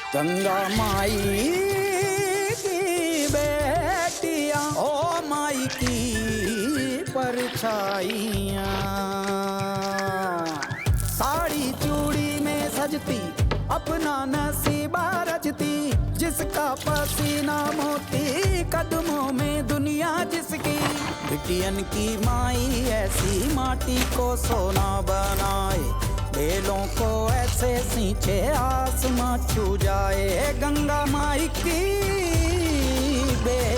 गंगा माई की बेटियां, ओ माई की परछाइयां, साड़ी चूड़ी में सजती अपना नसीबा रचती, जिसका पसीना मोती कदमों में दुनिया जिसकी। बिटियन की माई ऐसी माटी को सोना बनाए, बेलों को ऐसे सींचे आसमां छू जाए। गंगा माई की बेटियां।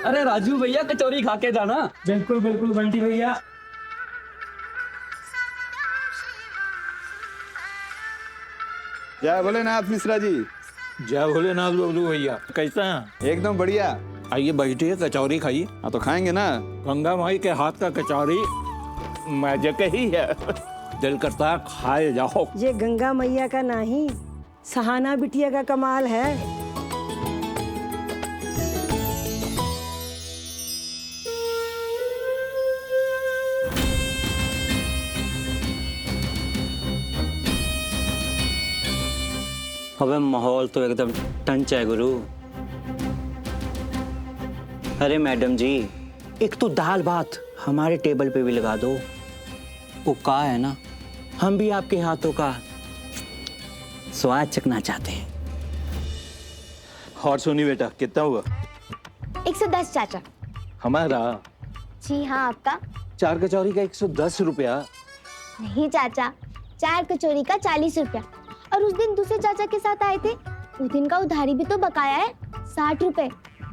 अरे राजू भैया कचौरी खा के जाना। बिल्कुल बिल्कुल बंटी भैया। जय भोलेनाथ मिश्रा जी। जय भोलेनाथ बबलू भैया, कैसे हैं? एकदम बढ़िया। आइए बैठिए, कचौरी खाइए। हाँ तो खाएंगे ना। गंगा माई के हाथ का कचौरी मैजिक ही है। दिल करता है खाए जाओ। ये गंगा मैया का नहीं, सहाना बिटिया का कमाल है। अबे माहौल तो एकदम टंच है गुरु। अरे मैडम जी, एक तो दाल भात हमारे टेबल पे भी लगा दो। वो का है ना, हम भी आपके हाथों का स्वाद चखना चाहते हैं। और सुनी बेटा, कितना हुआ? 110 चाचा। हमारा जी हाँ, आपका? 4 कचौरी का 110 रुपया। नहीं चाचा, 4 कचौरी का 40 रुपया। और उस दिन दूसरे चाचा के साथ आए थे, उस दिन का उधारी भी तो बकाया है 60 रुपए।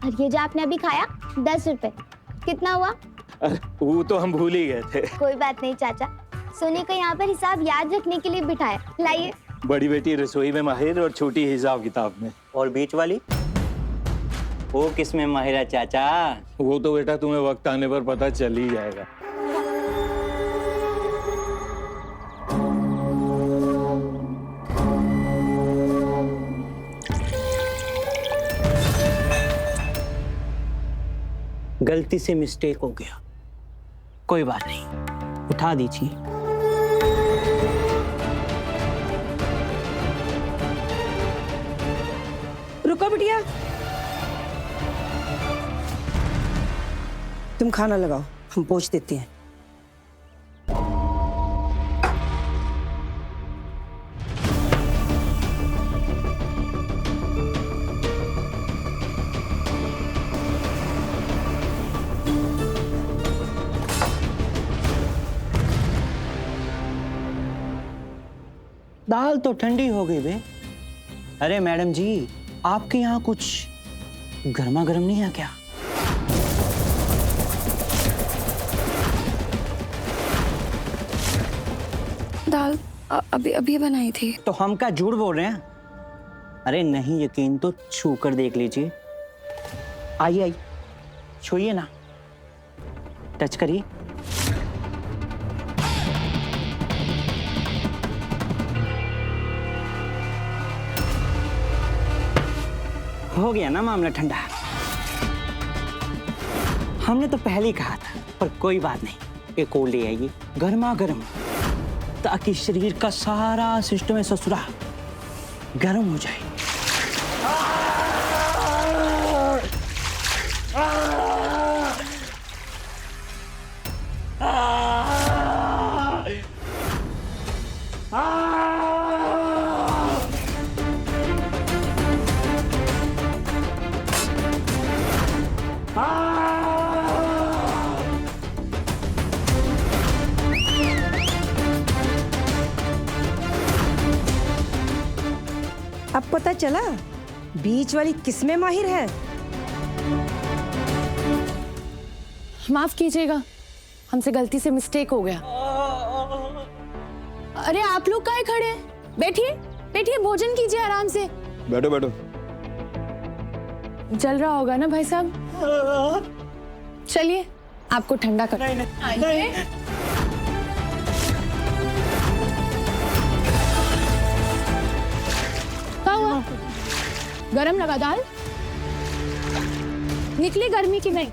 और ये जो आपने अभी खाया 10 रुपए। कितना हुआ? अरे वो तो हम भूल ही गए थे। कोई बात नहीं चाचा, सोने को यहाँ पर हिसाब याद रखने के लिए बिठाया। लाइए। बड़ी बेटी रसोई में माहिर और छोटी हिसाब किताब में। और बीच वाली वो किस में माहिर है चाचा? वो तो बेटा तुम्हें वक्त आने पर पता चल ही जाएगा। गलती से मिस्टेक हो गया, कोई बात नहीं, उठा दीजिए। रुको बिटिया, तुम खाना लगाओ, हम पोंछ देते हैं। दाल तो ठंडी हो गई बे। अरे मैडम जी, आपके यहाँ कुछ गर्मा गर्म नहीं है क्या? दाल अभी अभी बनाई थी। तो हम क्या झूठ बोल रहे हैं? अरे नहीं यकीन तो छू कर देख लीजिए। आइए आइए, छूइए ना, टच करिए। हो गया ना मामला ठंडा। हमने तो पहले ही कहा था, पर कोई बात नहीं, एक और ले आइए गर्मा गर्म, ताकि शरीर का सारा सिस्टम है ससुरा गर्म हो जाए। अब पता चला बीच वाली किसमें माहिर है। माफ कीजिएगा, हमसे गलती से मिस्टेक हो गया। अरे आप लोग काहे खड़े हैं? बैठिए बैठिए, भोजन कीजिए आराम से। बैठो बैठो। जल रहा होगा ना भाई साहब? चलिए आपको ठंडा कर। नहीं, नहीं। क्या हुआ? गरम लगा दाल? निकली गर्मी की नहीं?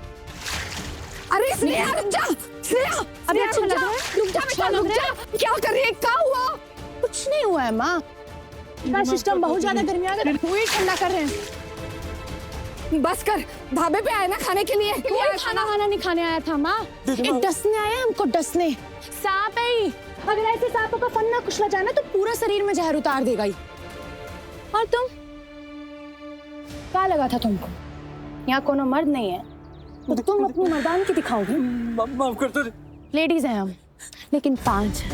अरे स्नेहा रुक जा, स्नेहा अभी अच्छा लग रहा है? रुक जा बेटा, रुक जा। क्या कर रही है? क्या हुआ? कुछ नहीं हुआ है माँ, का सिस्टम बहुत ज्यादा गर्मी आ गई, पूरी ठंडा कर रहे हैं। बस कर, ढाबे पे आए ना खाने के लिए? कोई खाना नहीं खाने आया था माँ, डसने आया हमको, डसने। सांप है ही, अगर ऐसे सांपों का फन ना कुचला जाए ना तो पूरा शरीर में जहर उतार देगा ही। और तुम क्या लगा था तुमको? यहाँ कोनो मर्द नहीं है तो तुम अपनी मर्दान की दिखाओगे? माफ कर दो। लेडीज हैं हम, लेकिन 5 हैं।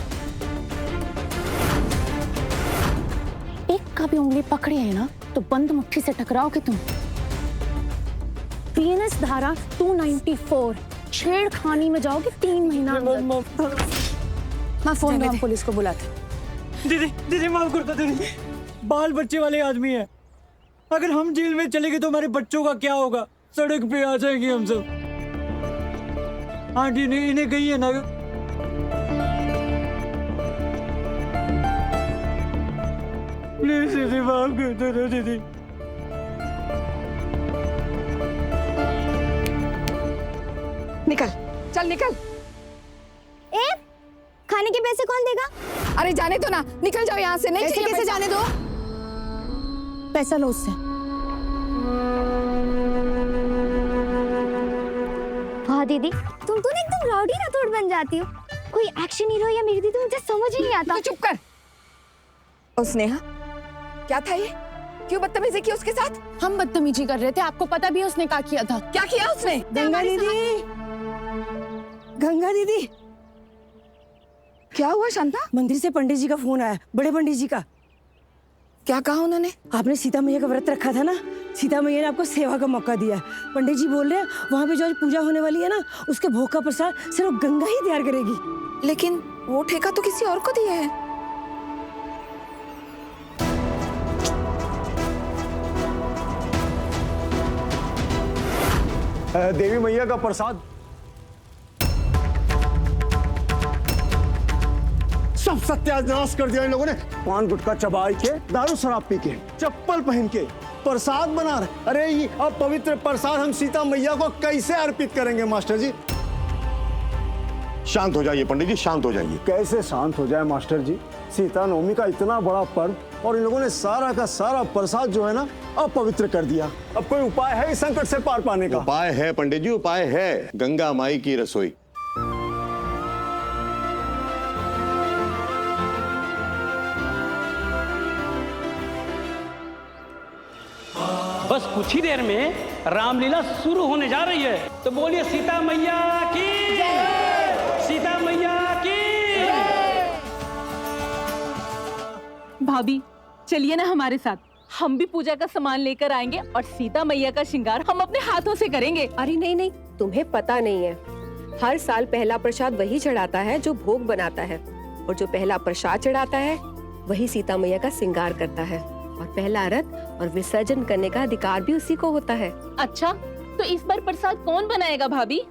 एक का भी उंगली पकड़ी है ना तो बंद मुट्ठी से टकराओगे तुम। पीएनएस धारा 294, छेड़खानी में जाओगे 3 महीना। मैं फोन में पुलिस को बुलाते। दीदी माफ कर दो दीदी, बाल बच्चे वाले आदमी है, अगर हम जेल में चले गए तो हमारे बच्चों का क्या होगा? सड़क पे आ जाएंगे हम सब। आंटी ने इन्हें कही है ना, प्लीज दीदी माफ कर दो दीदी। निकल, चल निकल। ए, खाने के पैसे कौन देगा? अरे जाने दो ना, निकल जाओ यहाँ से। नहीं ऐसे चाहिए कैसे पैसा। जाने दो? पैसा लो उससे। वाह दीदी, तुम तो एकदम राउडी राठौड़ बन जाती हो। कोई एक्शन हीरो या मेरी दीदी, मुझे समझ ही नहीं आता। तो चुप कर। ओ स्नेहा, क्या था ये? क्यों बदतमीजी की उसके साथ? हम बदतमीजी कर रहे थे, आपको पता भी है उसने क्या किया था। क्या किया उसने? गंगा दीदी, गंगा दीदी, क्या हुआ शांता? मंदिर से पंडित जी का फोन आया, बड़े पंडित जी का। क्या कहा उन्होंने? आपने सीता मैया का व्रत रखा था ना, सीता मैया ने आपको सेवा का मौका दिया। पंडित जी बोल रहे हैं वहाँ पे जो आज पूजा होने वाली है ना, उसके भोग का प्रसाद सिर्फ गंगा ही तैयार करेगी। लेकिन वो ठेका तो किसी और को दिया है। देवी मैया का प्रसाद सब सत्यानाश कर दिया इन लोगों ने। पान गुटखा चबाई के, दारू शराब पी के, चप्पल पहन के प्रसाद बना रहे। अरे ये अब पवित्र प्रसाद हम सीता मैया को कैसे अर्पित करेंगे मास्टर जी? शांत हो जाइए पंडित जी, शांत हो जाइए। कैसे शांत हो जाए मास्टर जी? सीता नवमी का इतना बड़ा पर्व और इन लोगों ने सारा का सारा प्रसाद जो है ना अपवित्र कर दिया। अब कोई उपाय है इस संकट से पार पाने का? उपाय है पंडित जी, उपाय है। गंगा माई की रसोई। बस कुछ ही देर में रामलीला शुरू होने जा रही है, तो बोलिए सीता मैया की, सीता मैया की। भाभी चलिए ना हमारे साथ, हम भी पूजा का सामान लेकर आएंगे और सीता मैया का श्रृंगार हम अपने हाथों से करेंगे। अरे नहीं नहीं, तुम्हें पता नहीं है, हर साल पहला प्रसाद वही चढ़ाता है जो भोग बनाता है, और जो पहला प्रसाद चढ़ाता है वही सीता मैया का श्रृंगार करता है, और पहला रथ और विसर्जन करने का अधिकार भी उसी को होता है। अच्छा, तो इस बार प्रसाद कौन बनाएगा भाभी?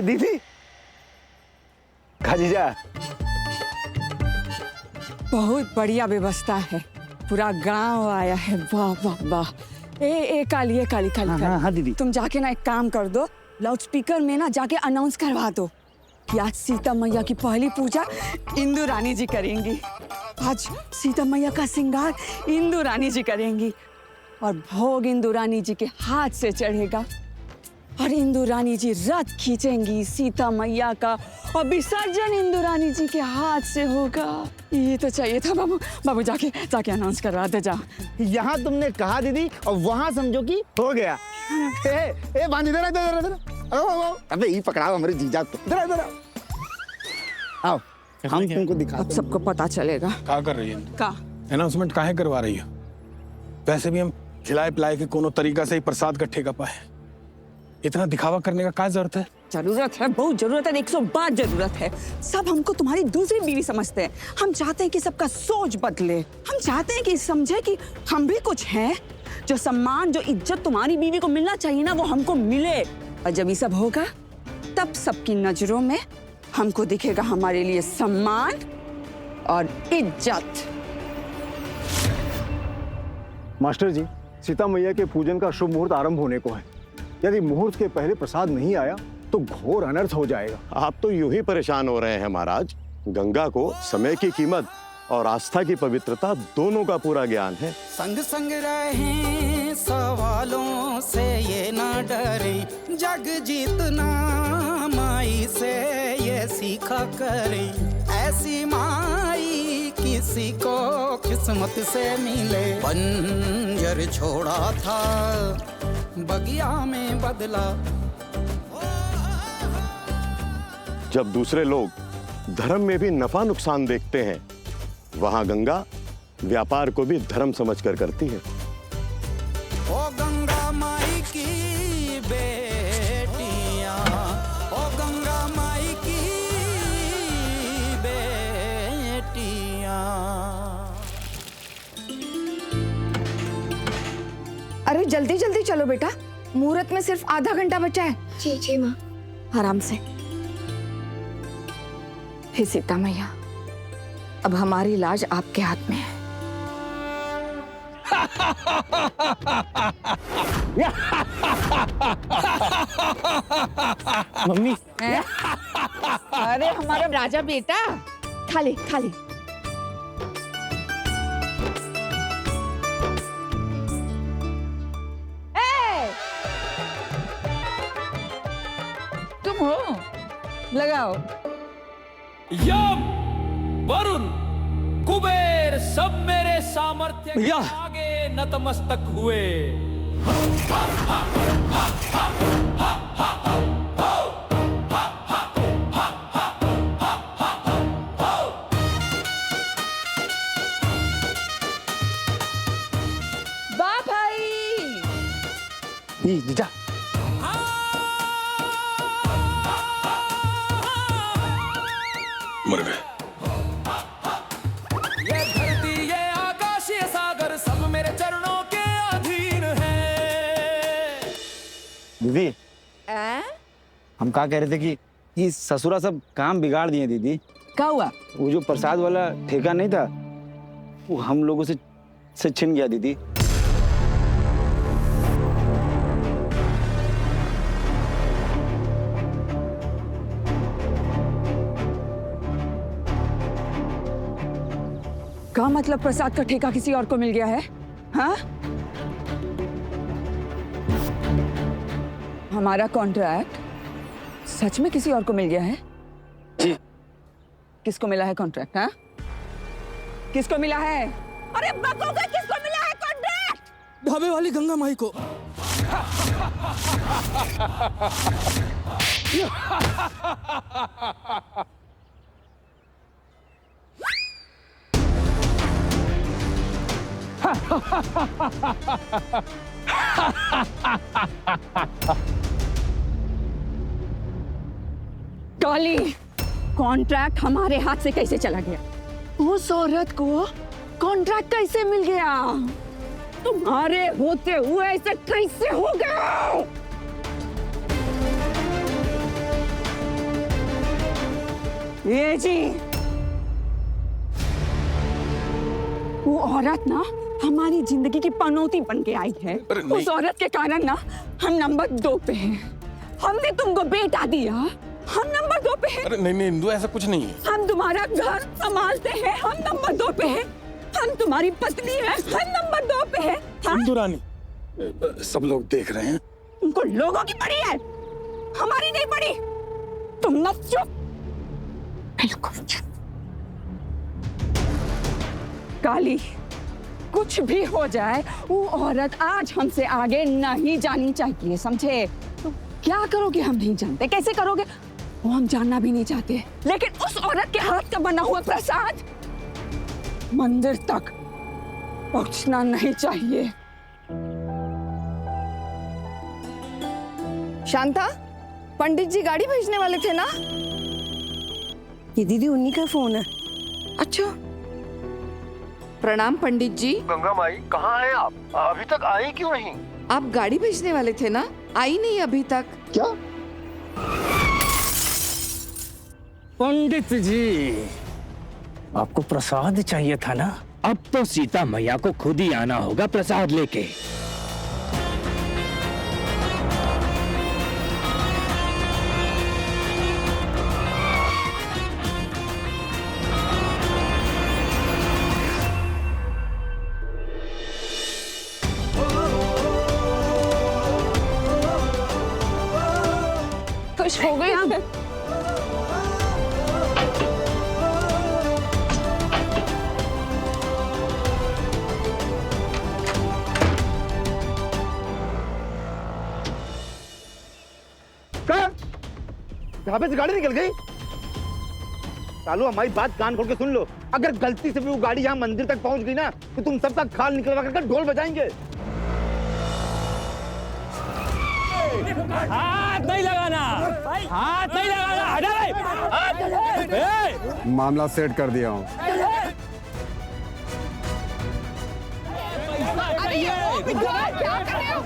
दीदी, खजीजा, बहुत बढ़िया व्यवस्था है, पूरा गांव आया है। वाह वाह वाह। ए काली काली काली। हाँ दीदी। तुम जाके ना एक काम कर दो, लाउड स्पीकर में ना जाके अनाउंस करवा दो कि आज सीता मैया की पहली पूजा इंदु रानी जी करेंगी। आज सीता मैया का श्रृंगार इंदु रानी जी करेंगी और भोग इंदु रानी जी के हाथ से चढ़ेगा। और इंदु रानी जी रथ खींचेंगी सीता मैया का और विसर्जन इंदु रानी जी के हाथ से होगा। ये तो चाहिए था बाबू। बाबू जाके अनाउंस करवा दे जा। यहाँ तुमने कहा दीदी और वहाँ समझो कि हो गया। ए बांध इधर इधर अबे ये पकड़ाओ हमारे जीजा को। इधर आओ हम तुमको दिखा। अब सबको पता चलेगा। क्या कर रही है? का अनाउंसमेंट काहे करवा रही है? वैसे भी हम खिलाए पिलाए के कोनो तरीका से ही प्रसाद का ठेका पाए। इतना दिखावा करने का क्या जरूरत है? जरूरत है, बहुत जरूरत है, 100 बार जरूरत है। सब हमको तुम्हारी दूसरी बीवी समझते हैं। हम चाहते हैं कि सबका सोच बदले। हम चाहते हैं कि समझे कि हम भी कुछ हैं। जो सम्मान, जो इज्जत तुम्हारी बीवी को मिलना चाहिए ना, वो हमको मिले। और जब ये सब होगा तब सबकी नजरों में हमको दिखेगा हमारे लिए सम्मान और इज्जत। मास्टर जी, सीता मैया के पूजन का शुभ मुहूर्त आरंभ होने को है। यदि मुहूर्त के पहले प्रसाद नहीं आया तो घोर अनर्थ हो जाएगा। आप तो यूं ही परेशान हो रहे हैं महाराज। गंगा को समय की कीमत और आस्था की पवित्रता दोनों का पूरा ज्ञान है। संग संग रहे सवालों से ये ना डरे, जग जीतना माई से ये सीखा करे। ऐसी माई किसी को किस्मत से मिले। बंजर छोड़ा था बगिया में बदला। जब दूसरे लोग धर्म में भी नफा नुकसान देखते हैं, वहां गंगा व्यापार को भी धर्म समझकर करती है। ओ गंगा माई की बेटियां, ओ गंगा माई की बेटियां। अरे जल्दी जल्दी चलो बेटा, मुहूर्त में सिर्फ आधा घंटा बचा है। जी जी माँ। आराम से। हे सीता मैया, अब हमारी लाज आपके हाथ में है। मम्मी। अरे हमारा राजा बेटा, खा ले खा ले। तुम हो, लगाओ। यम, वरुण, कुबेर सब मेरे सामर्थ्य के आगे नतमस्तक हुए। वाह भाई। ये जीजा। मर गए। ये धरती, ये आकाश, ये सागर सब मेरे चरणों के अधीन है। दीदी, हम क्या कह रहे थे कि ये ससुरा सब काम बिगाड़ दिए दीदी। क्या हुआ? वो जो प्रसाद वाला ठेका नहीं था, वो हम लोगों से छिन गया दीदी। क्या मतलब प्रसाद का ठेका किसी और को मिल गया है? हाँ? हमारा कॉन्ट्रैक्ट सच में किसी और को मिल गया है? जी। किसको मिला है कॉन्ट्रैक्ट? हाँ? किसको मिला है? अरे बकोगे, किसको मिला है कॉन्ट्रैक्ट? ढाबे वाली गंगा माई को। काली, कॉन्ट्रैक्ट हमारे हाथ से कैसे चला गया? उस औरत को कॉन्ट्रैक्ट कैसे मिल गया? तुम्हारे होते हुए ऐसे कैसे हो गया? ये जी, वो औरत ना हमारी जिंदगी की पनौती बन के आई है। उस औरत के कारण ना हम नंबर 2 पे हैं। हमने तुमको बेटा दिया, हम नंबर 2 पे हैं। अरे नहीं नहीं इंदु, ऐसा कुछ नहीं है। हम तुम्हारा घर संभालते हैं, हम नंबर 2 पे हैं। हम तुम्हारी पत्नी हैं, हम नंबर 2 पे हैं। इंदु रानी, सब लोग देख रहे हैं। उनको लोगों की पड़ी है, हमारी नहीं पड़ी। तुम ना चुप, बिल्कुल चुप। काली, कुछ भी हो जाए वो औरत आज हमसे आगे नहीं जानी चाहिए, समझे? तो क्या करोगे हम नहीं जानते, कैसे करोगे वो हम जानना भी नहीं चाहते, लेकिन उस औरत के हाथ का बना हुआ प्रसाद मंदिर तक पहुंचना नहीं चाहिए। शांता, पंडित जी गाड़ी भेजने वाले थे ना? ये दीदी उन्हीं का फोन है। अच्छा, प्रणाम पंडित जी। गंगा माई, कहाँ हैं आप? अभी तक आई क्यों नहीं? आप गाड़ी भेजने वाले थे ना, आई नहीं अभी तक। क्या? पंडित जी, आपको प्रसाद चाहिए था ना? अब तो सीता मैया को खुद ही आना होगा प्रसाद लेके। खुश हो गए हम। ढाबे से गाड़ी निकल गई। सालू, हमारी बात कान खोल के सुन लो। अगर गलती से भी वो गाड़ी यहाँ मंदिर तक पहुंच गई ना, तो तुम सबका खाल निकलवा कर ढोल बजाएंगे। हाथ नहीं लगाना, हाथ नहीं लगाना, हटा ले। मामला सेट कर दिया हूँ। क्या कर रहे हो?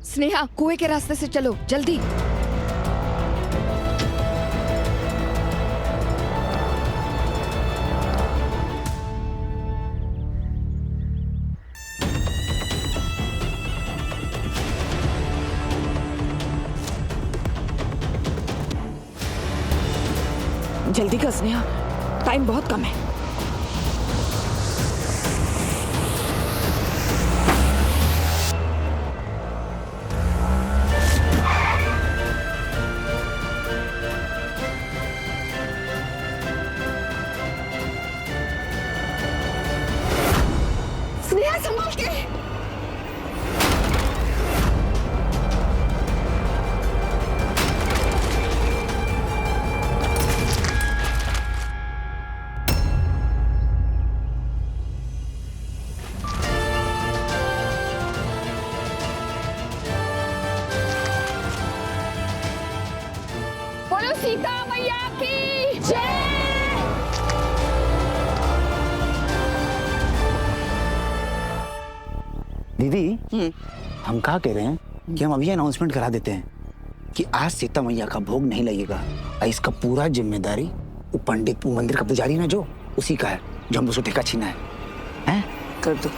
स्नेहा, कुएं के रास्ते से चलो, जल्दी। जल्दी कर स्नेहा, टाइम बहुत कम है। स्नेहा, संभाल के। बोलो सीता मैया की जय। दीदी, हम क्या कह रहे हैं कि हम अभी अनाउंसमेंट करा देते हैं कि आज सीता मैया का भोग नहीं लगेगा, और इसका पूरा जिम्मेदारी वो पंडित, वो मंदिर का पुजारी ना जो, उसी का है, जो हमको ठेका छीना है। हैं? कर दो।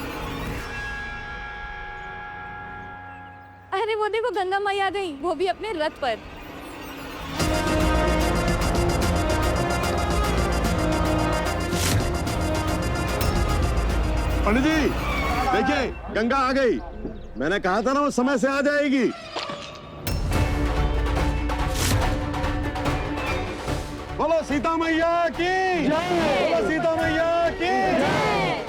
अरे वो देखो, गंगा मैया आ गई, वो भी अपने रथ पर। पंडित जी, देखिए गंगा आ गई। मैंने कहा था ना वो समय से आ जाएगी। बोलो सीता मैया की जय। बोलो सीता मैया की जय।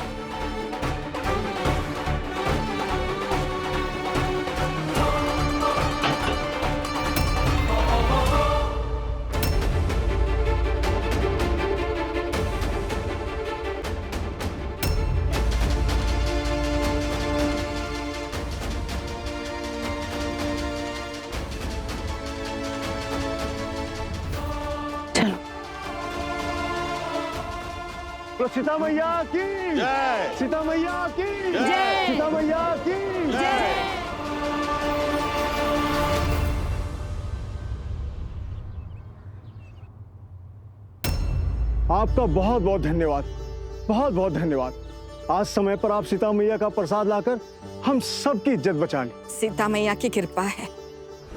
तो सीता मैया की जय। सीता मैया की जय। सीता मैया की जय। आपका बहुत बहुत धन्यवाद, बहुत बहुत धन्यवाद। आज समय पर आप सीता मैया का प्रसाद लाकर हम सबकी इज्जत बचा ली। सीता मैया की कृपा है।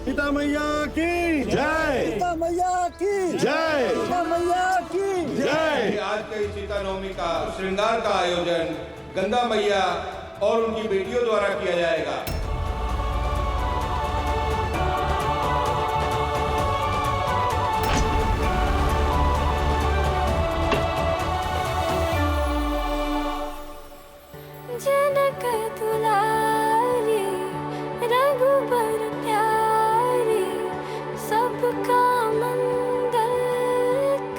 सीता मैया की जय। सीता मैया की जय। सीता मैया की जय। आज के सीता नवमी का श्रृंगार का आयोजन गंगा मैया और उनकी बेटियों द्वारा किया जाएगा। जनक दुलारी रघुबर प्यारी सबका मंगल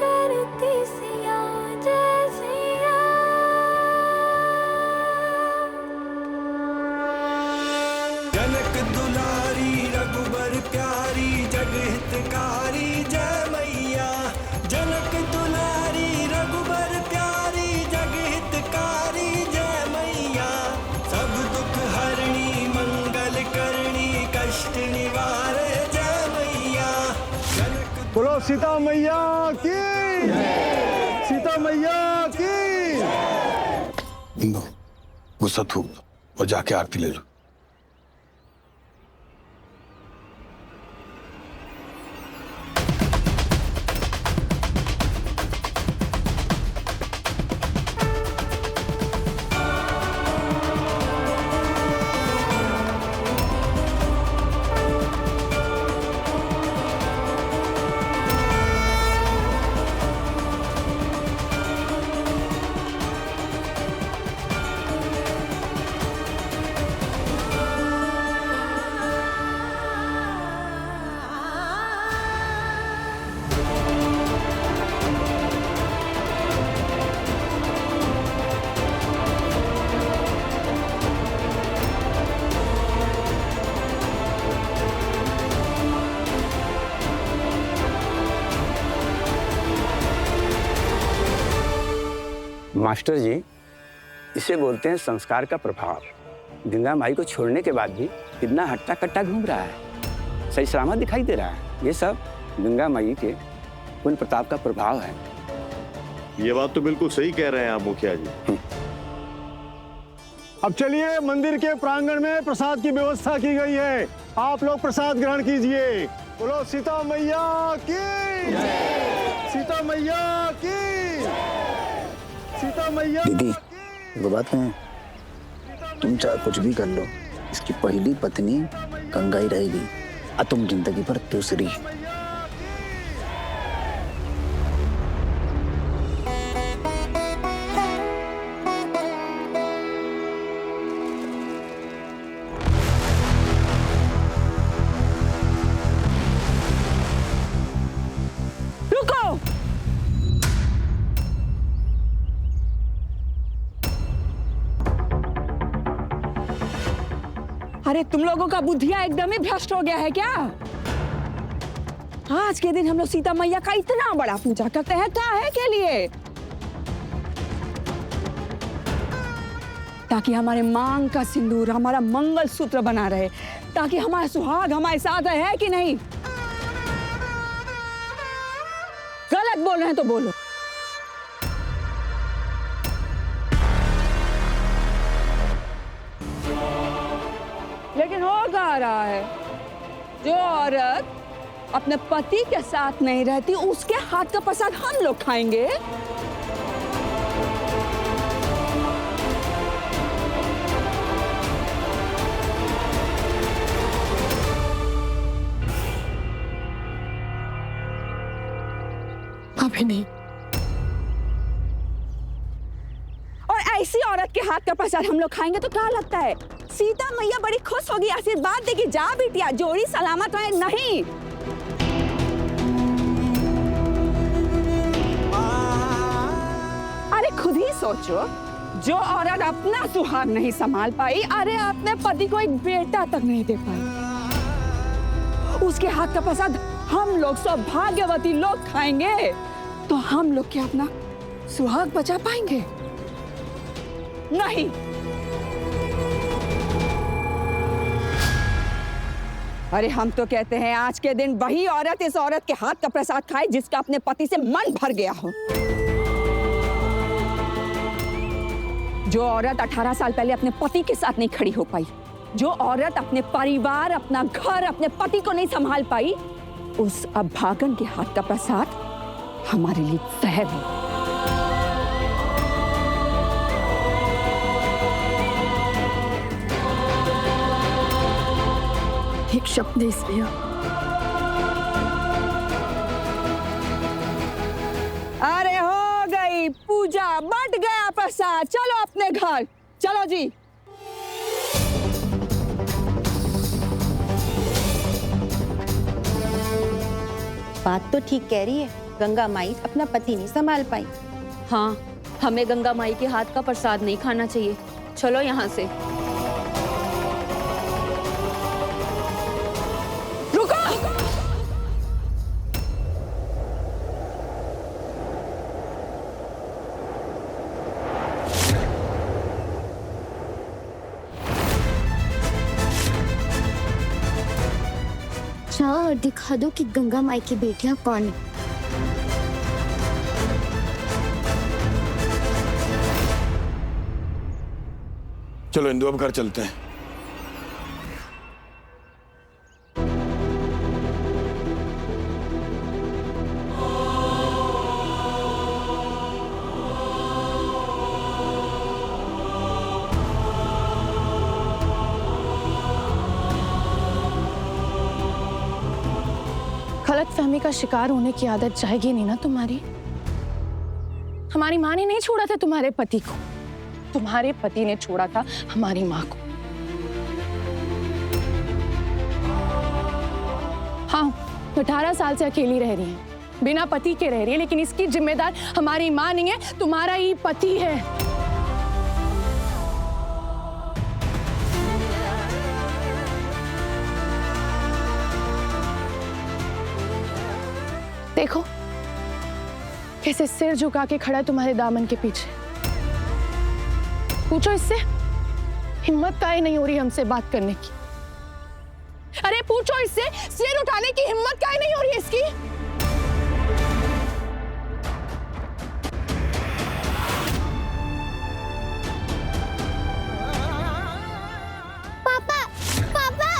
करती सिया जय सिया। जनक दुलारी रघुबर प्यारी जगहितकारी जय मैया। जनक दुलारी रघुबर प्यारी जगहितकारी जय मैया। सब दुख हरणी मंगल करणी कष्ट निवार जय मैया। बोलो सीता मैया की, सीता मैया की। इंदु, गुस्सा थूक दो और जाके आरती ले लो। मास्टर जी, इसे बोलते हैं संस्कार का प्रभाव। गंगा माई को छोड़ने के बाद भी कितना हट्टा कट्टा घूम रहा है, सही सलामत दिखाई दे रहा है। ये सब गंगा माई के पुण्य प्रताप का प्रभाव है। ये बात तो बिल्कुल सही कह रहे हैं आप मुखिया जी। अब चलिए, मंदिर के प्रांगण में प्रसाद की व्यवस्था की गई है, आप लोग प्रसाद ग्रहण कीजिए। बोलो सीता मैया की, सीता मैया की, सीता मैया। दीदी, वो बात है, तुम चाहे कुछ भी कर लो, इसकी पहली पत्नी गंगा ही रहेगी और तुम जिंदगी भर दूसरी। अरे तुम लोगों का बुद्धिया एकदम ही भ्रष्ट हो गया है क्या? आज के दिन हम लोग सीता मैया का इतना बड़ा पूजा करते हैं, क्या है के लिए? ताकि हमारे मांग का सिंदूर हमारा मंगल सूत्र बना रहे, ताकि हमारा सुहाग हमारे साथ है कि नहीं? गलत बोल रहे हैं तो बोलो। लेकिन हो क्या रहा है? जो औरत अपने पति के साथ नहीं रहती, उसके हाथ का प्रसाद हम लोग खाएंगे। अभी नहीं। और ऐसी औरत के हाथ का प्रसाद हम लोग खाएंगे तो क्या लगता है सीता मैया बड़ी खुश होगी, आशीर्वाद देगी, जा बिटिया जोड़ी सलामत रहे? नहीं, अरे खुद ही सोचो, जो औरत अपना सुहाग नहीं संभाल पाई, अरे अपने पति को एक बेटा तक नहीं दे पाई, उसके हाथ का प्रसाद हम लोग सौभाग्यवती लोग खाएंगे तो हम लोग क्या अपना सुहाग बचा पाएंगे? नहीं। अरे हम तो कहते हैं आज के दिन वही औरत इस औरत के हाथ का प्रसाद खाए जिसका अपने पति से मन भर गया हो। जो औरत 18 साल पहले अपने पति के साथ नहीं खड़ी हो पाई, जो औरत अपने परिवार, अपना घर, अपने पति को नहीं संभाल पाई, उस अभागन के हाथ का प्रसाद हमारे लिए जहर है। अपने स्नेहा। अरे हो गई पूजा, बट गया प्रसाद, चलो अपने घर, चलो जी। बात तो ठीक कह रही है, गंगा माई अपना पति नहीं संभाल पाई। हाँ, हमें गंगा माई के हाथ का प्रसाद नहीं खाना चाहिए। चलो यहाँ से। रुको। जाओ और दिखा दो कि गंगा माई की बेटियां कौन है। चलो इंदु अब घर चलते हैं। गलतफहमी का शिकार होने की आदत जाएगी नहीं ना तुम्हारी। हमारी माँ ने नहीं छोड़ा था तुम्हारे पति को, तुम्हारे पति ने छोड़ा था हमारी माँ को। हाँ, 18 साल से अकेली रह रही है, बिना पति के रह रही है, लेकिन इसकी जिम्मेदार हमारी माँ नहीं है, तुम्हारा ही पति है। देखो कैसे सिर झुका के खड़ा है तुम्हारे दामन के पीछे। पूछो इससे, हिम्मत काहे नहीं हो रही हमसे बात करने की? अरे पूछो इससे, सिर उठाने की हिम्मत काहे नहीं हो रही है इसकी? पापा, पापा,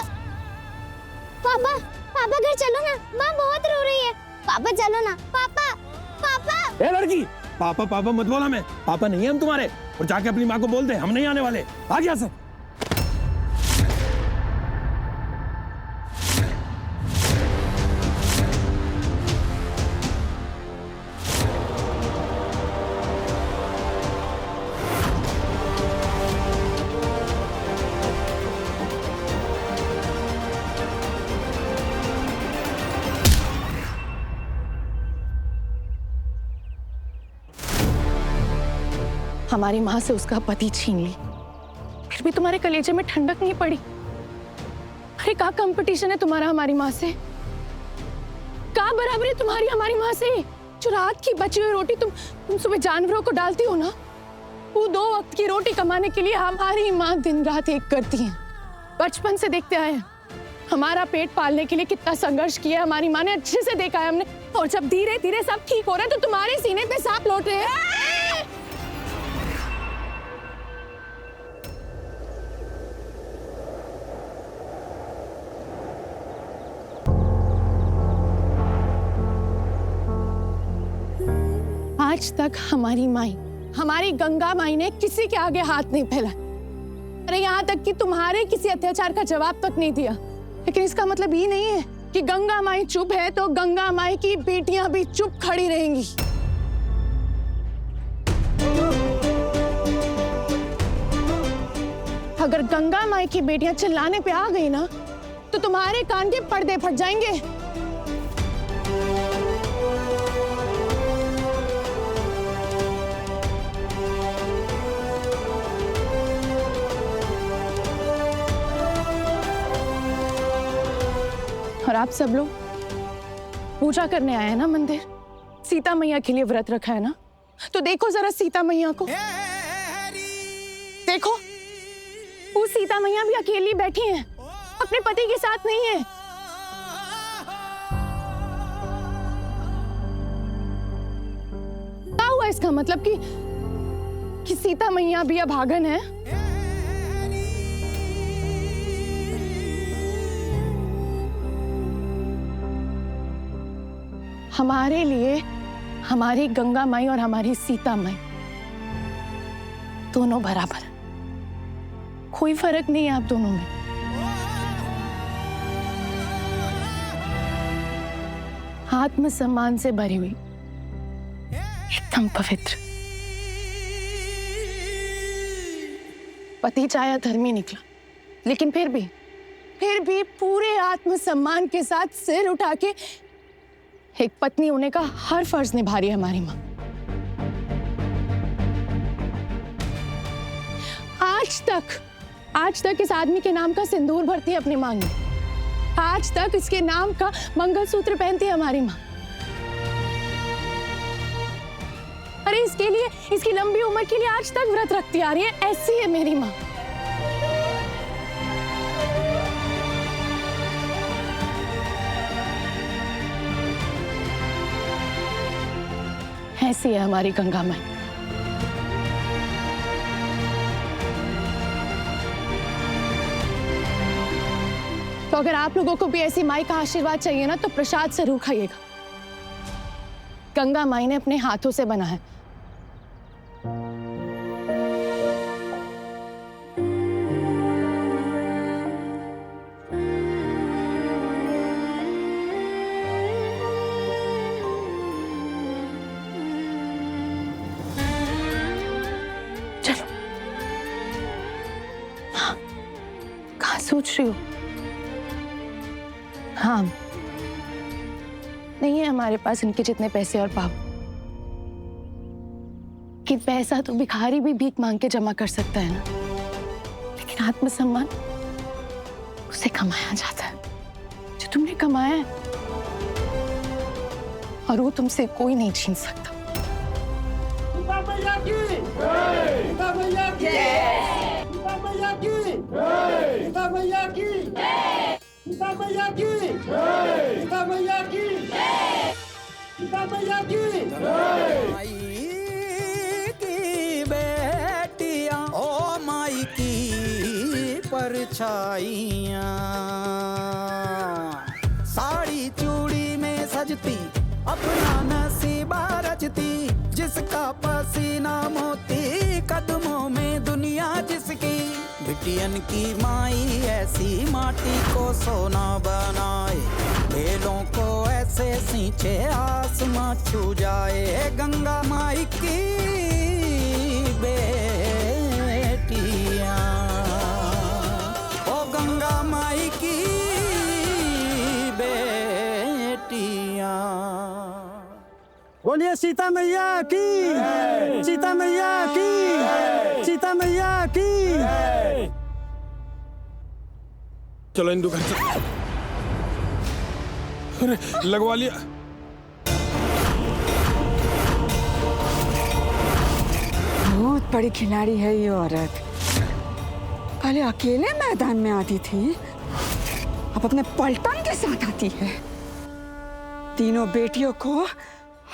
पापा, पापा घर चलो ना, माँ बहुत रो रही है। पापा चलो ना, पापा, पापा। ए लड़की, पापा पापा मत बोला, मैं पापा नहीं है हम तुम्हारे। और जाके अपनी माँ को बोल दे हम नहीं आने वाले। आ गया से। हमारी माँ से उसका पति छीन ली, फिर भी तुम्हारे कलेजे में ठंडक नहीं पड़ी। अरे क्या कंपटीशन है तुम्हारा हमारी माँ से? क्या बराबरी तुम्हारी हमारी माँ से? जो रात की बची हुई रोटी तुम सुबह जानवरों को डालती हो ना, वो 2 वक्त की रोटी कमाने के लिए हमारी माँ दिन रात एक करती है। बचपन से देखते आए, हमारा पेट पालने के लिए कितना संघर्ष किया हमारी माँ ने, अच्छे से देखा है हमने। और जब धीरे धीरे सब ठीक हो रहा है तो तुम्हारे सीने पे सांप लौट रहे हैं। आज तक हमारी माई, हमारी गंगा माई ने किसी के आगे हाथ नहीं फैला। अरे यहाँ तक कि तुम्हारे किसी अत्याचार का जवाब तक नहीं दिया। लेकिन इसका मतलब ये नहीं है कि गंगा माई चुप है तो गंगा माई की बेटियां भी चुप खड़ी रहेंगी। अगर गंगा माई की बेटियां चिल्लाने पे आ गई ना तो तुम्हारे कान के पर्दे फट जाएंगे। और आप सब लोग पूजा करने आए हैं ना मंदिर, सीता मैया के लिए व्रत रखा है ना, तो देखो जरा सीता मैया को देखो। वो सीता मैया भी अकेली बैठी हैं, अपने पति के साथ नहीं है। क्या हुआ इसका मतलब कि सीता मैया भी अभागन है? हमारे लिए हमारी गंगा माई और हमारी सीता माई दोनों बराबर, कोई फर्क नहीं है आप दोनों में। आत्मसम्मान से भरी हुई, एकदम पवित्र। पति चाहे धर्मी निकला, लेकिन फिर भी पूरे आत्मसम्मान के साथ सिर उठा के एक पत्नी होने का हर फर्ज निभा रही है हमारी माँ। आज तक इस आदमी के नाम का सिंदूर भरती है अपनी मांग में। आज तक इसके नाम का मंगलसूत्र पहनती है हमारी माँ। अरे इसके लिए, इसकी लंबी उम्र के लिए आज तक व्रत रखती आ रही है। ऐसी है मेरी माँ। ऐसी है हमारी गंगा माई। तो अगर आप लोगों को भी ऐसी माई का आशीर्वाद चाहिए ना, तो प्रसाद जरूर खाइएगा। गंगा माई ने अपने हाथों से बना है। चलो। हाँ, कहाँ सोच रही हो? हाँ, नहीं है हमारे पास इनके जितने पैसे और पाव। कि पैसा तो भिखारी भी भीख मांग के जमा कर सकता है ना, लेकिन आत्मसम्मान उसे कमाया जाता है जो तुमने कमाया है, और वो तुमसे कोई नहीं छीन सकता। सीता मैया की जय! सीता मैया की जय! सीता मैया की जय! सीता मैया की जय! सीता मैया की जय! सीता मैया की जय! सीता मैया की जय! माई की बेटियां, ओ माई की परछाइयां, साड़ी चूड़ी में सजती, अपना नसीबा रचती, जिसका पसीना मोती, कदमों में दुनिया जिसकी। बिटियन की माई ऐसी माटी को सोना बनाए, बेलों को ऐसे सींचे आसमां छू जाए। गंगा माई की बेटियां, ओ गंगा माई की बेटियां। बोलिए सीता मैया की, सीता मैया की, सीता मैया की। चलो इंदु घर चलो। अरे लगवा लिया। बहुत बड़ी खिलाड़ी है ये औरत। पहले अकेले मैदान में आती थी, अब अपने पलटन के साथ आती है। तीनों बेटियों को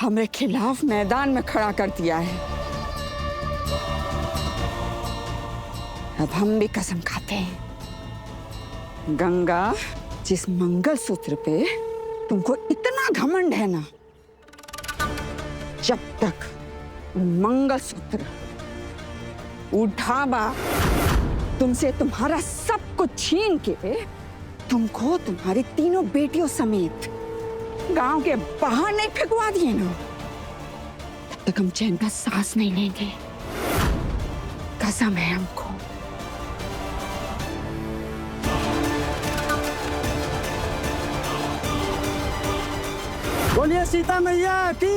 हमारे खिलाफ मैदान में खड़ा कर दिया है। अब हम भी कसम खाते हैं, गंगा, जिस मंगलसूत्र पे तुमको इतना घमंड है ना, जब तक मंगलसूत्र उठावा तुमसे तम्हारा सब कुछ छीन के तुमको तुम्हारी तीनों बेटियों समेत गांव के बाहर नहीं फेंकवा दिए ना, तब तक हम चैन का सांस नहीं लेंगे। कसम है हमको। बोलिए सीता मैया की,